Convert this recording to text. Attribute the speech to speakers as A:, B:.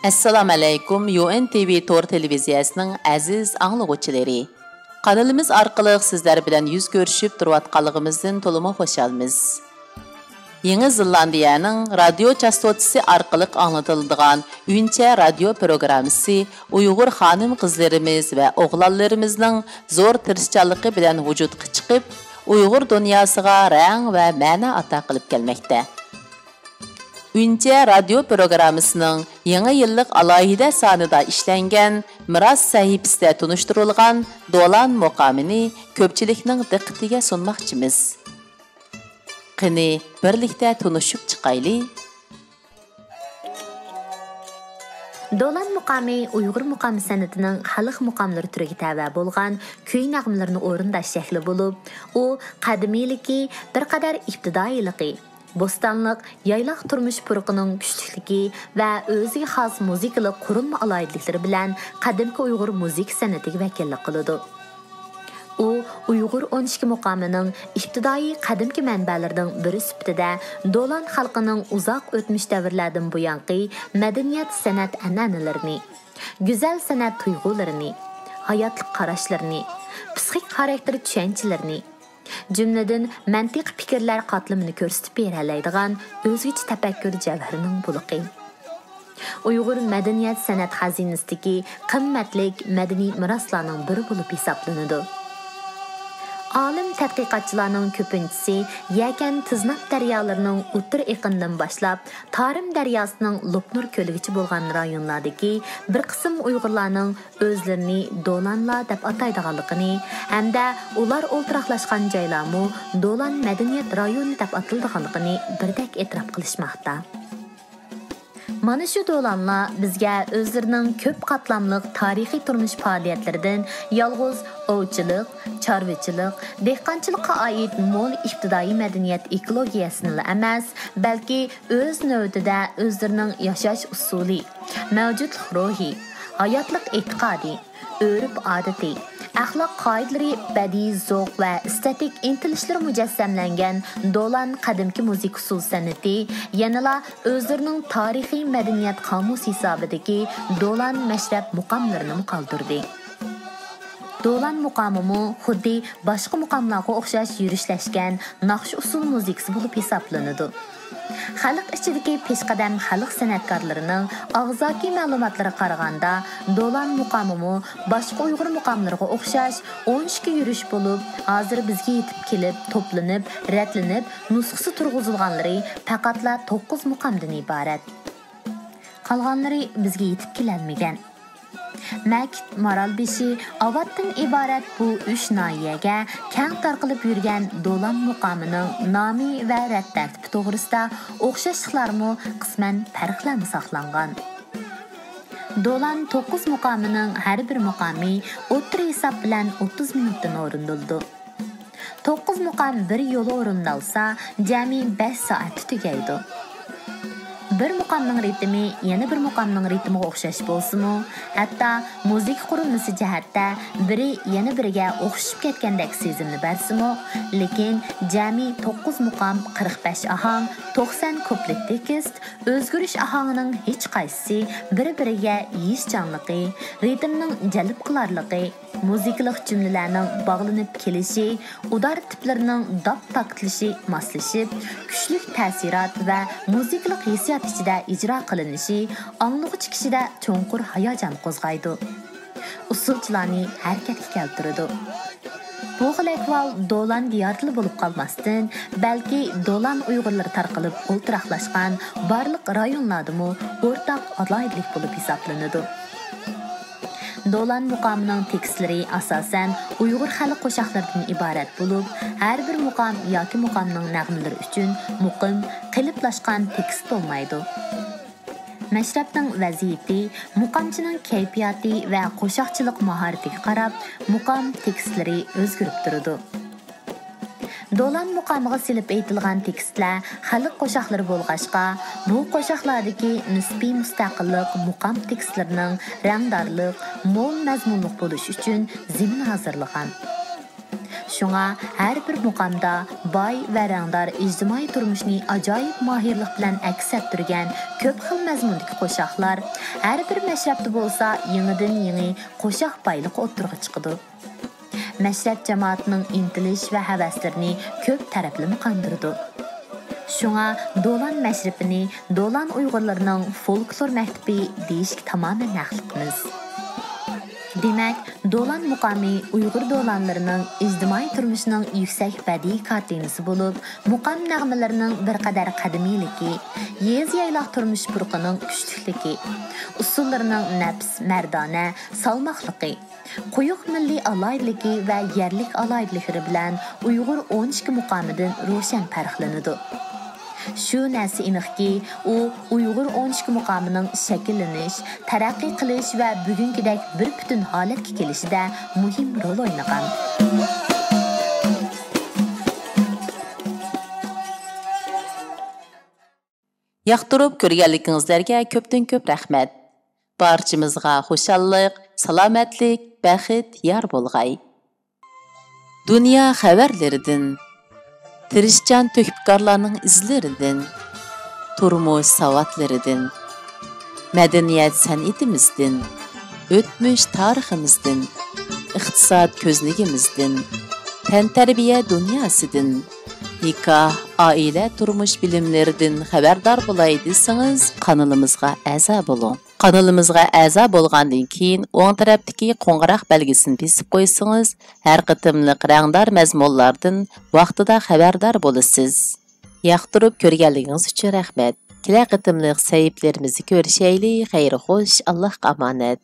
A: Assalamu alaykum. UNTV Tor televiziyasining aziz anglag'uvchilari. Kanalimiz orqali sizlar bilan yuz ko'rishib turayotganligimizdan to'liq xushalmiz. Yangi Zelandiyaning radio chastotasi orqali anglatiladigan Uncha radio programmasi Uyg'ur xonim-qizlarimiz va o'g'lonlarimizning zo'r tirishchanligi bilan vujudga chiqib, Uyg'ur dunyosiga rang va ma'no ato qilib kelmoqda. Uncha radio programmasining yangi yillik alohida sonida ishlangan Miros sahifasida tunishtirilgan Dolan muqomini ko'pchilikning diqqatiga sunmoqchimiz. Qani birlikda tunishib chiqaylik.
B: Dolan muqomi Uyg'ur muqom san'atining xalq muqomlari turiga tava bo'lgan kuy nag'malarini o'rindash shakli bo'lib, u qadimiyligi bir qadar ibtidoiyligi Bo'stonliq yayloq turmush puruqining kuchlikligi va o'ziga xos muzikalik qurilma aloyidliklari bilan qadimgi Uyg'ur muzik san'atiga vakillik qiladi. U Uyg'ur 12 muqomining ibtidoiy qadimgi manbalaridan biri sifatida Dolan xalqining uzoq o'tmish davrlardan buyongi madaniyat san'at an'analarini, go'zal san'at tuyg'ularini, hayotlik qarashlarini, psixik xarakter tushunchalarini jumladan mantiq fikrlar qatlamini ko'rsatib beradigan o'zgacha tafakkur javharining buluqi. Uyg'ur madaniyat san'at xazinasidagi qimmatlik madaniy meroslarning biri bo'lib hisoblanadi. Olim tadqiqotchilarning ko'pinchisi Yakan Tiznab daryolarining o'tir eqinidan boshlab Tarim daryosining Lopnur ko'ligacha bo'lgan rayonlardagi bir qism Uyg'urlarning o'zlarini Dolanlar deb ataydiganligini hamda ular o'ltiraqlashgan joylarmi Dolan madaniyat rayoni deb atildiganligini birdek e'tirof qilishmoqda. Mana shu Dolanlar bizga o'zlarining ko'p qatlamliq tarixiy turmush faoliyatlaridan yolg'iz ovchilik, chorvachilik, dehqonchilikqa oid mo'l ibtidoiy madaniyat ekologiyasini emas, balki o'z navbatida o'zlarining yashash usuli, mavjud ruhi, hayotlik e'tiqodi, urf-odati, axloq qoidalari, badiiy zavq va estetik intilishlar mujassamlangan Dolan qadimki muzik usul san'ati yanala o'zlarining tarixiy madaniyat qomusi hisobidagi Dolan mashrab muqomlarini qoldirdi. Dolan muqomimi xuddi boshqa muqomlarga o'xshash yurishlashgan naqsh usul muzikasi bo'lib hisoblanadi. Xalq ichidagi peshqadam xalq san'atkorlarining og'zaki ma'lumotlariga qaraganda, Dolan muqomimi boshqa Uyg'ur muqomlariga o'xshash 12 yurish bo'lib, hozir bizga yetib kelib, to'planib, ratlanib, nusxasi turg'izilganlari faqatla 9 muqomdan iborat. Qolganlari bizga yetib kelolmagan. Makit, Maralbeshi, Avatdan iborat bu 3 noyaga keng tarqalib yurgan Dolan muqomining nomi va rad tartibi to'g'risida o'xshashliklarmi qisman farqlanib saqlangan. Dolan 9 muqomining har bir muqomi o'tir hisob bilan 30 minutdan o'rindildi. 9 muqom bir yo'l o'rindalsa, jami 5 soat tugaydi. Bir muqomning ritmi yana bir muqomning ritmiga o'xshash bo'lsa-mu, hatto muzik qurilmasi jihatda biri yana biriga o'xshib ketgandek sezimni bersa-mu, lekin jami 9 muqom 45 ahang, 90 kuplet tekst, o'zgarish ahangining hech qaysisi bir-biriga yishchanligi, ritmning jalb qilarligi, muzikalik jumlalarning bog'lanib kelishi, udar tiplarining dop taktilishi moslashib, kuchli ta'sirot va muzikalik hissiyot ichida ijro qilinishi anglag'uchi kishida cho'nqur hayajon qo'zg'aydi. Usulchilarni harakatga keltiradi. Bu xil ahvol Dolan diyorli bo'lib qolmasdan, balki Dolan Uyg'urlar tarqalib o'ltiraqlashgan barliq rayonlardami o'rtaq aloyidlik bo'lib hisoblanadi. Dolan muqomining tekstlari asosan Uyg'ur xalq qo'shiqlaridan iborat bo'lib, har bir muqom yoki muqomning nag'malari uchun muqim, qiliplashgan tekst bo'lmaydi. Mashrabning vaziyati, muqomchining kayfiyati va qo'shiqchilik mahoratiga qarab, muqom tekstlari o'zgarib turadi. Dolan muqomiga silib aytilgan tekstlar xalq qo'shiqlari bo'lg'ashqa, bu qo'shiqlardagi nisbiy mustaqillik muqom tekstlarining rangdorlik, mo'l mazmunliq bo'lishi uchun zamin hozirlagan. Shunga har bir muqomda boy va rangdor ijtimoiy turmushni ajoyib mohirlik bilan aks ettirgan ko'p xil mazmundagi qo'shoqlar har bir mashrabda bo'lsa yangidan-yangi qo'shoq boyliqi o'tirg'i chiqadi. Mashrab jamoatining intilish va havaslarini ko'p taraflama qondirdi. Shunga Do'lan mashrabini Do'lan Uyg'urlarining folklor maktabi deyishga tamamen haqliqmiz. Demak, Do'lan muqami Uyg'ur do'lanlarining ijtimoiy turmushining yuksak badiiy kartinasi bo'lib, muqam nag'malarining bir qadar qadimiyligi, yez-yayloq turmush burqining kuchlikligi, usullarining nafs, mardona, salmoqligi, quyuq milliy aloydiligi va yerlik aloydiliklari bilan Uyg'ur 12 muqamidan ro'shan farqlanadi. Shu narsa aniqki, u Uyg'ur 12 muqamining shakllanish, taraqqiy qilish va bugungidek bir butun holatga kelishida muhim rol o'ynagan.
A: Yoqtirib ko'rganligingizlarga ko'pdan ko'p rahmat. Barchamizga xushallik, salomatlik, baxt yor bo'lg'ay. Dunyo xabarlaridan tirishchan töhbitkorlarning izlaridan, turmush savatlaridan, madaniyat san'atimizdan, o'tmish tariximizdan, iqtisod ko'zligimizdan, tantarbiya dunyosidan, nikoh, oila turmush bilimlaridan xabardor bo'lay desangiz, kanalimizga a'zo bo'ling. Kanalimizga a'zo bo'lgandan keyin o'ng tarafdagi qo'ng'iroq belgisini bosib qo'ysangiz, har qitimliq rangdor mazmunlardan vaqtida xabardor bo'lasiz. Yoqtirib ko'rganligingiz uchun rahmat. Kelar qitimliq sahiflarimizni ko'rishaylik. Xayr xo'sh, Allohga omonat.